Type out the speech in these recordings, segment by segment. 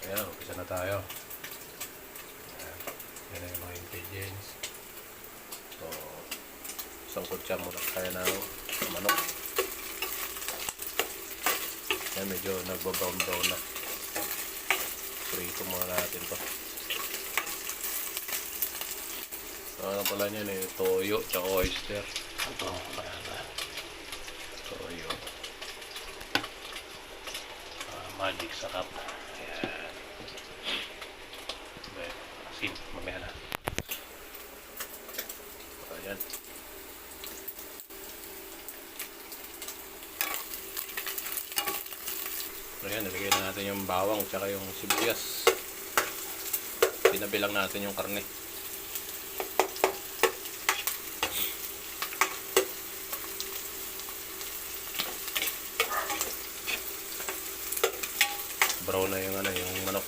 Ayan, umpisa na tayo. Ayan, yan na yung mga ingredients. So, isang kutsa muna tayo ng manok. Ayan, medyo nagba-brown na. Prito muna natin to. So, ano pala niyan eh, toyo tsaka oyster. Ito, ayan na. Toyo. Magic sarap. Ayan. Asin, mamaya na. Ayan. Ayan, nilagay na natin yung bawang tsaka yung sibuyas. Tinabi lang natin yung karne. Brown na yung yung manok.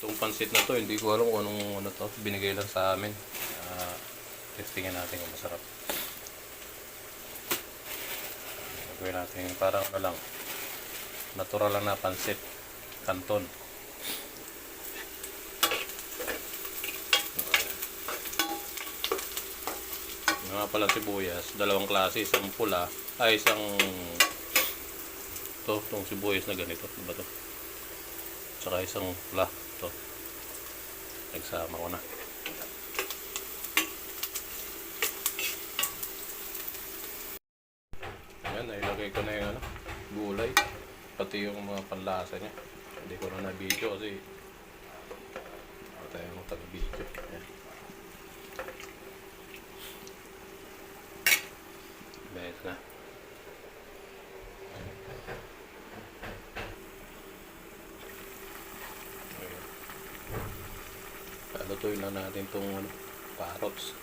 Itong pansit na to, hindi ko alam kung anong to, binigay lang sa amin. Testingin natin kung masarap. Gawin natin parang lang, natural lang na pansit canton. Yung nga pala sibuyas, dalawang klase, isang pula, isang itong sibuyas na ganito, diba to? Tsaka isang pula, ito. Nagsama ko na. Ayan, nailagay ko na yung gulay, pati yung mga panlasa niya. Hindi ko na na-video kasi tayo mo taga-video. Ayan. Bet na. Lutuin na natin itong carrots.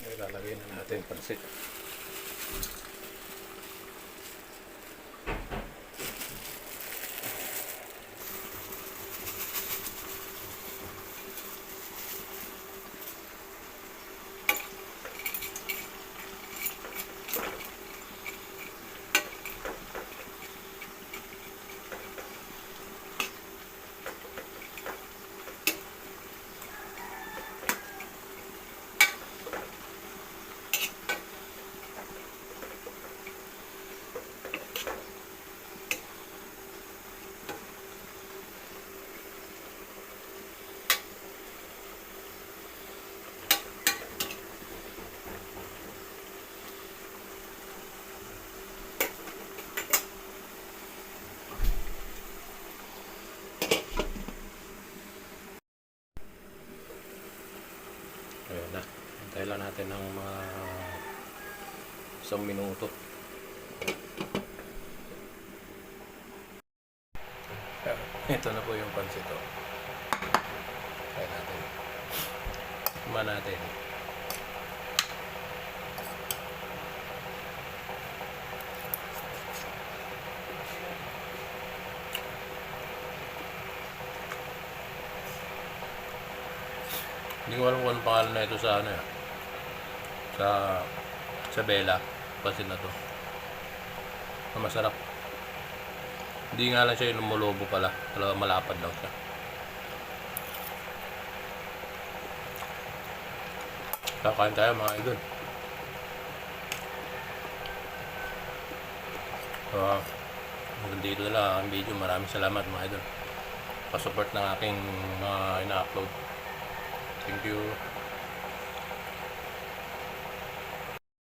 Ilalagay na natin pansit. Ayan na. Hintay lang natin ng mga 1 minuto. Ito na po yung pansit. Kaya natin. Kuma natin. Hindi ko alam kung anong pangalan na ito sa sa Bella. Pansit na to. Masarap. Hindi nga lang siya yung lumulobo pala. Talaga malapad lang siya. Kakain tayo mga idol. Hanggang dito na lang ang video. Maraming salamat mga idol. Pa-support ng aking mga ina-upload. Thank you.